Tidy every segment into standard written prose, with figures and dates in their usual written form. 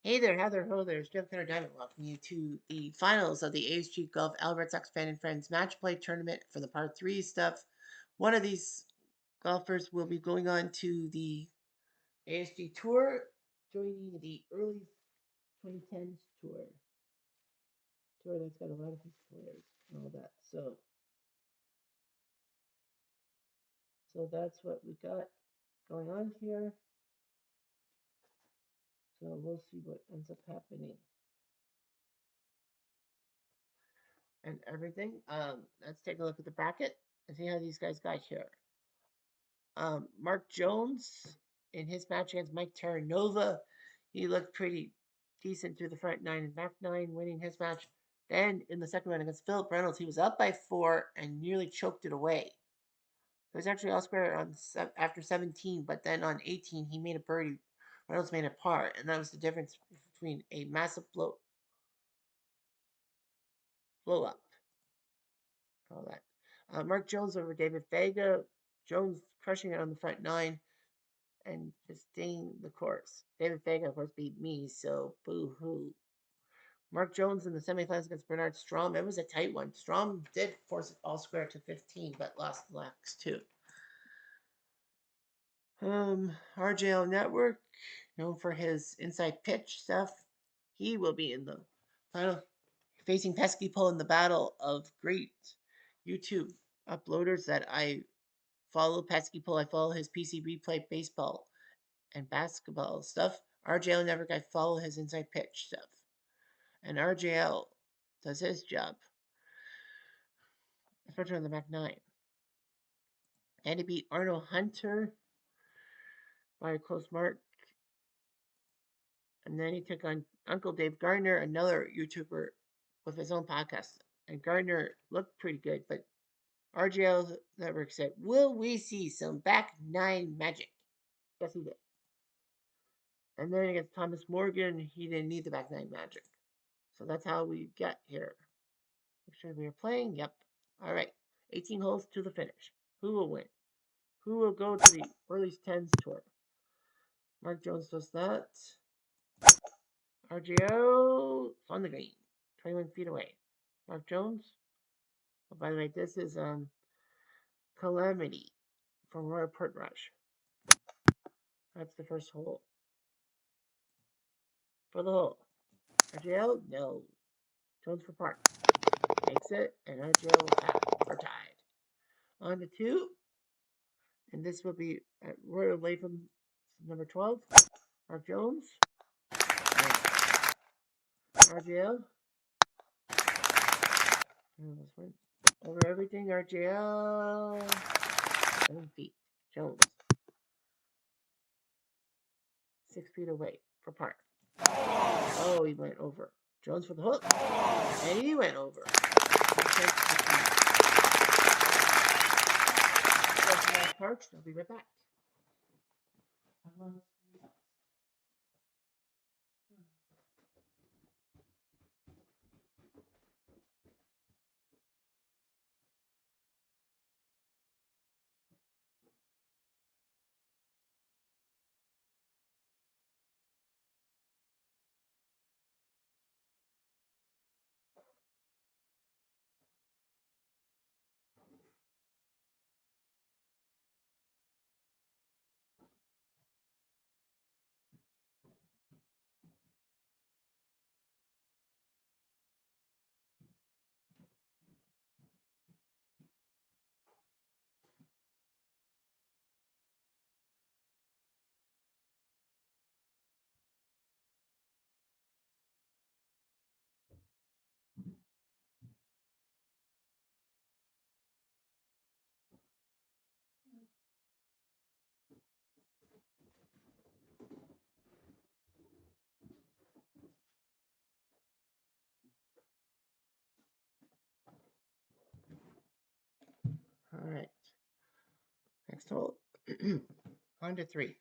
Hey there, Heather, ho there, it's Jeff Kenner Diamond. Welcome you to the finals of the ASG Golf AlRedSoxFan and Friends Match Play Tournament for the Par 3 stuff. One of these golfers will be going on to the ASG Tour, joining the early 2010s tour. Tour that's got a lot of his players and all that. So that's what we got going on here. So we'll see what ends up happening. And everything. Let's take a look at the bracket and see how these guys got here. Mark Jones in his match against Mike Terranova, he looked pretty decent through the front nine and back nine, winning his match. Then in the second round against Philip Reynolds, he was up by 4 and nearly choked it away. It was actually all square on after 17, but then on 18 he made a birdie. Reynolds made a par, and that was the difference between a massive blow up. All that. Mark Jones over David Vega. Jones crushing it on the front nine and just staying the course. David Vega, of course, beat me, so boo-hoo. Mark Jones in the semifinals against Bernard Strom. It was a tight one. Strom did force it all square to 15, but lost the last two. RJL Network, known for his inside pitch stuff. He will be in the final, facing Pesky Pull in the battle of great YouTube uploaders that I follow. Pesky Pull, I follow his PC Replay baseball and basketball stuff. RJL Network, I follow his inside pitch stuff. And RJL does his job, especially on the back nine. And he beat Arnold Hunter by a close mark. And then he took on Uncle Dave Gardner, another YouTuber with his own podcast. And Gardner looked pretty good, but RJL Network said, will we see some back nine magic? Yes, he did. And then against Thomas Morgan, he didn't need the back nine magic. So that's how we get here. Make sure we are playing. Yep. All right. 18 holes to the finish. Who will win? Who will go to the early 10s tour? Mark Jones does that. RJO on the green. 21 feet away. Mark Jones. Oh, by the way, this is Calamity from Royal Portrush. That's the first hole. For the hole. RJL? No. Jones for par. Makes it, and RJL for tied. On to 2. And this will be at Royal Latham, number 12. Mark Jones. RJL. Over everything, RJL. 7 feet. Jones. 6 feet away for par. Oh, he went over. Jones for the hook. And he went over. Parks. I'll be right back. All right. Next hole. On to 3.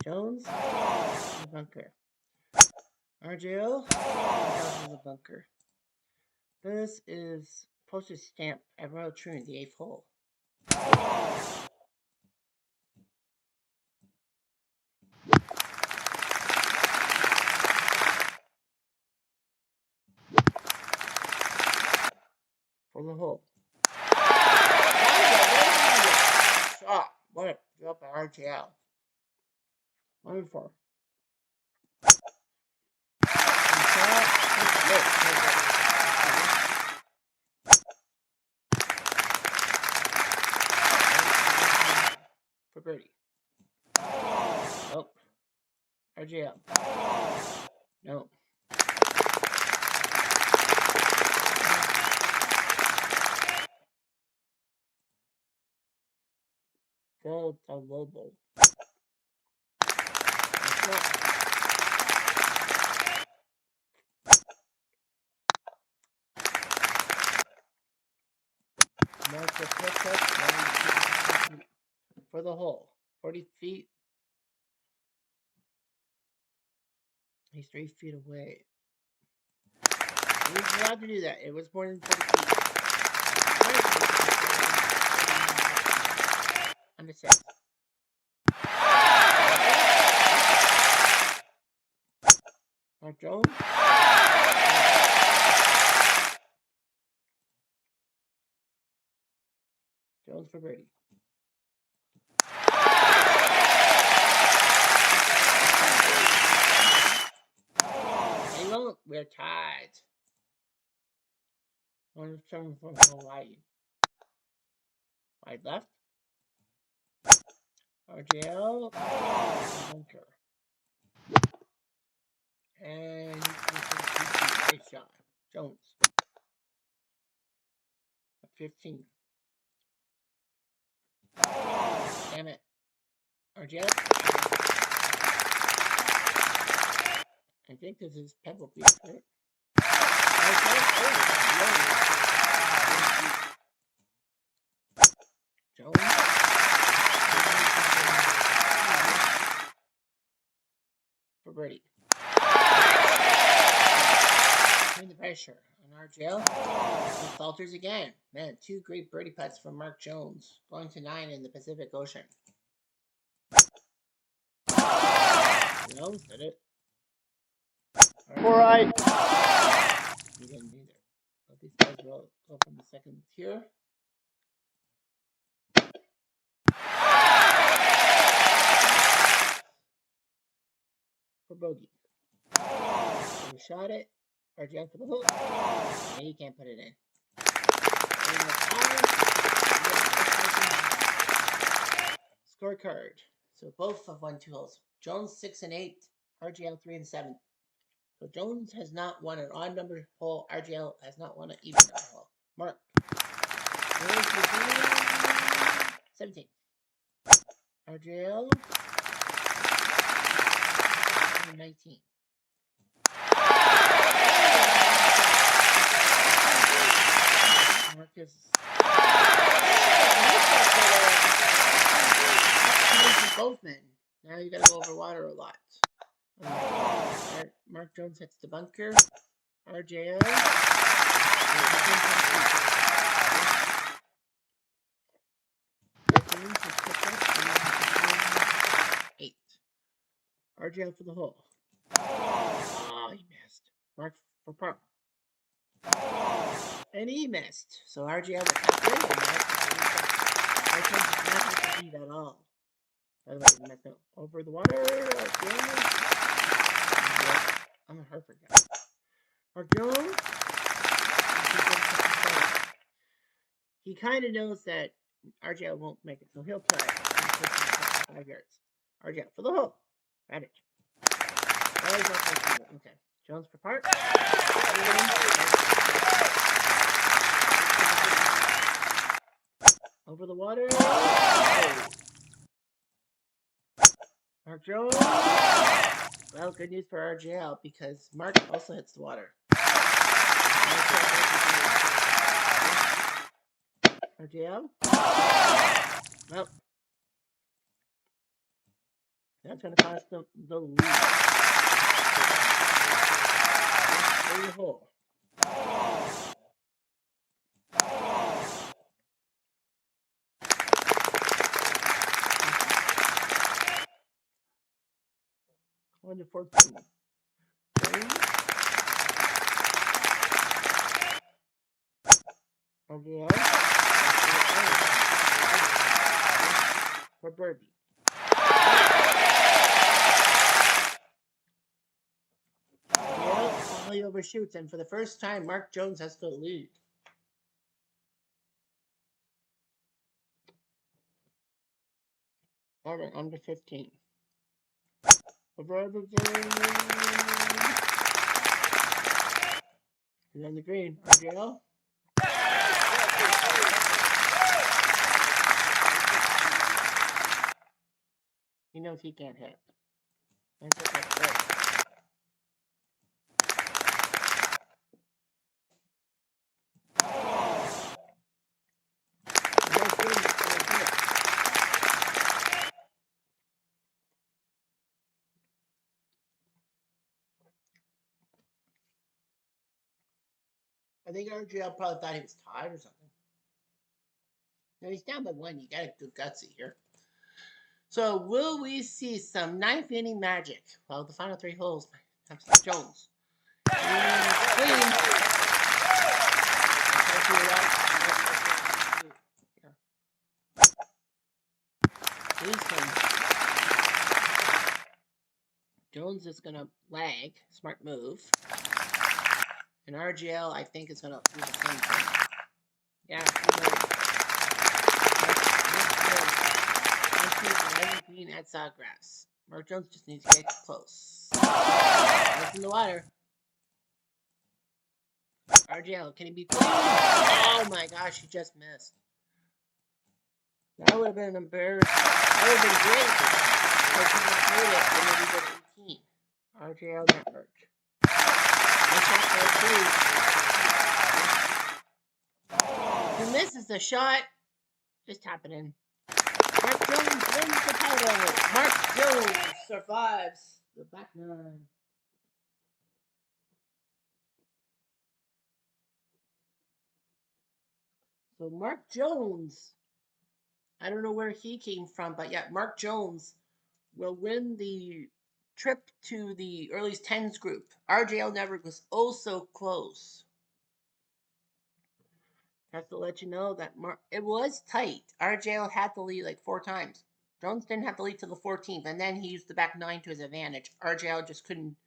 Jones. The bunker. RJL. In the bunker. This is postage stamp at Royal Trny, the 8th hole. for the hole. Shot. What a drop by RJL. 1-4. For birdie. Oh. RJL. No. Full to Lobo. For the hole. 40 feet. He's 3 feet away. He was allowed to do that. It was more than 40 feet. Under 6. Mark Jones. Jones for birdie. We're tied. 1-7 from Hawaii. Wide left. RJL. Bunker. And great shot. Jones. 15. Damn it. RJL. I think this is Pebble Beach, right? Jones. For birdie. Bring the pressure on RJL. He falters again. Man, 2 great birdie putts from Mark Jones. Going to 9 in the Pacific Ocean. Jones did it. All right. You didn't either. But these guys will go from the second tier. For bogey. So we shot it. RJL for the hook. Yeah, you can't put it in. Scorecard. So both have won 2 holes. Jones 6 and 8. RJL 3 and 7. So Jones has not won an odd number hole. RJL has not won an even number hole. Mark. 17. RJL 19. Marcus. Both men. Now you gotta go over water a lot. Mark Jones hits the bunker. RJL. 8. RJL for the hole. Oh, he missed. Mark for par. And he missed. So RJL was tapped in. Mark Jones did not have to lead at all. By the way, he missed over the water. I'm a Hartford guy. Mark Jones. He kind of knows that RJL won't make it, so he'll play 5 yards. RJL for the hole. Adage. Okay. Jones for par. Over the water. Mark Jones. Well, good news for RJL because Mark also hits the water. RJL. Well, that's going to cost them the lead. For the hole. On to 14. RJL. For birdie. RJL finally overshoots, and for the first time, Mark Jones has to lead. Over under 15. Over the green. He's on the green. RJL. He knows he can't hit. That's okay. I think RJL probably thought he was tied or something. No, he's down by one. You gotta do gutsy here. So, will we see some ninth inning magic? Well, the final three holes have Jones. Jones is going to lag. Smart move. And RJL, I think, is going to do the same thing. Yeah, green at Sawgrass. Mark Jones just needs to get close. It's in the water. RJL, can he be close? Oh my gosh, he just missed. That would have been embarrassing. That would have been great. Because he would have made it. And then we go to 18. RJL Network. He misses the shot. Just tap it in. Mark Jones wins the title. Mark Jones survives the back nine. So Mark Jones, I don't know where he came from, but yeah, Mark Jones will win the trip to the early 10s group. RJL Network was also close. Have to let you know that it was tight. RJL had to lead like 4 times. Jones didn't have to lead to the 14th, and then he used the back 9 to his advantage. RJL just couldn't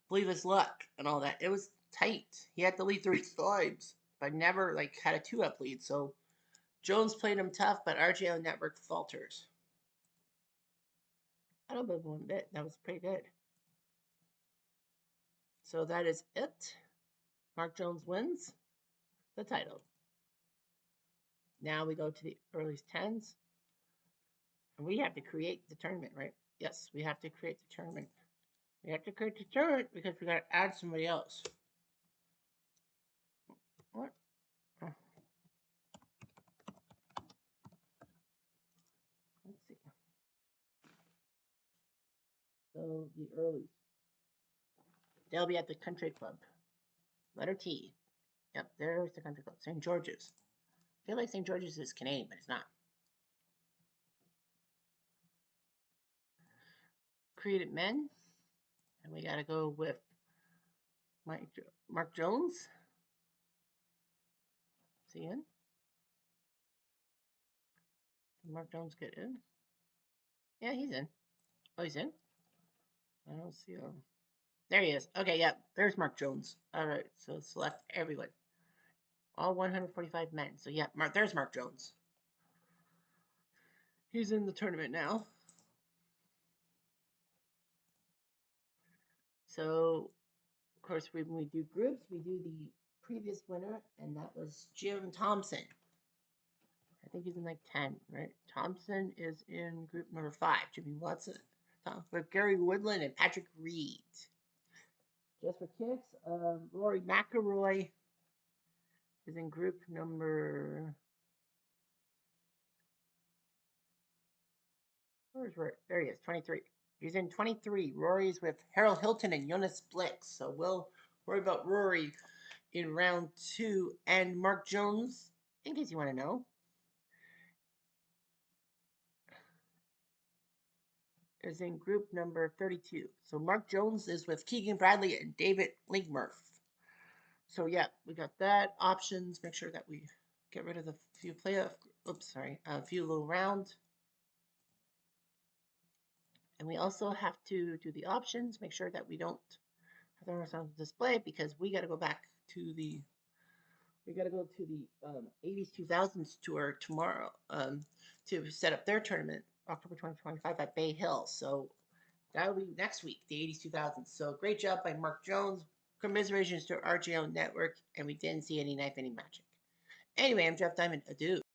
believe his luck and all that. It was tight. He had to lead 3 times, but never like had a 2-up lead. So Jones played him tough, but RJL Network falters. I don't believe one bit. That was pretty good. So that is it. Mark Jones wins the title. Now we go to the early 10s. And we have to create the tournament, right? Yes, we have to create the tournament. We have to create the tournament because we got to add somebody else. What? Oh. Let's see. So the earlies. They'll be at the country club. Letter T. Yep, there's the country club. St. George's. I feel like St. George's is Canadian, but it's not. Created men. And we got to go with Mark Jones. Is he in? Did Mark Jones get in? Yeah, he's in. Oh, he's in? I don't see him. There he is. Okay, yeah, there's Mark Jones. All right, so select everyone. All 145 men. So yeah, there's Mark Jones. He's in the tournament now. So, of course, when we do groups, we do the previous winner, and that was Jim Thompson. I think he's in like 10, right? Thompson is in group number 5. Jimmy Watson with Gary Woodland and Patrick Reed. Just for kicks, Rory McIlroy is in group number. Where's Rory? There he is, 23. He's in 23. Rory's with Harold Hilton and Jonas Blix. So we'll worry about Rory in round 2. And Mark Jones, in case you want to know, is in group number 32. So Mark Jones is with Keegan Bradley and David Linkmurth. So yeah, we got that. Options, make sure that we get rid of the few playoff. Oops, sorry, a few little rounds. And we also have to do the options, make sure that we don't have them on display because we got to go back to the 80s 2000s tour tomorrow to set up their tournament October 2025 at Bay Hill. So that'll be next week, the 80s 2000s. So great job by Mark Jones. Commiserations to RJL Network, and we didn't see any knife, any magic. Anyway, I'm Jeff Diamond. Adieu.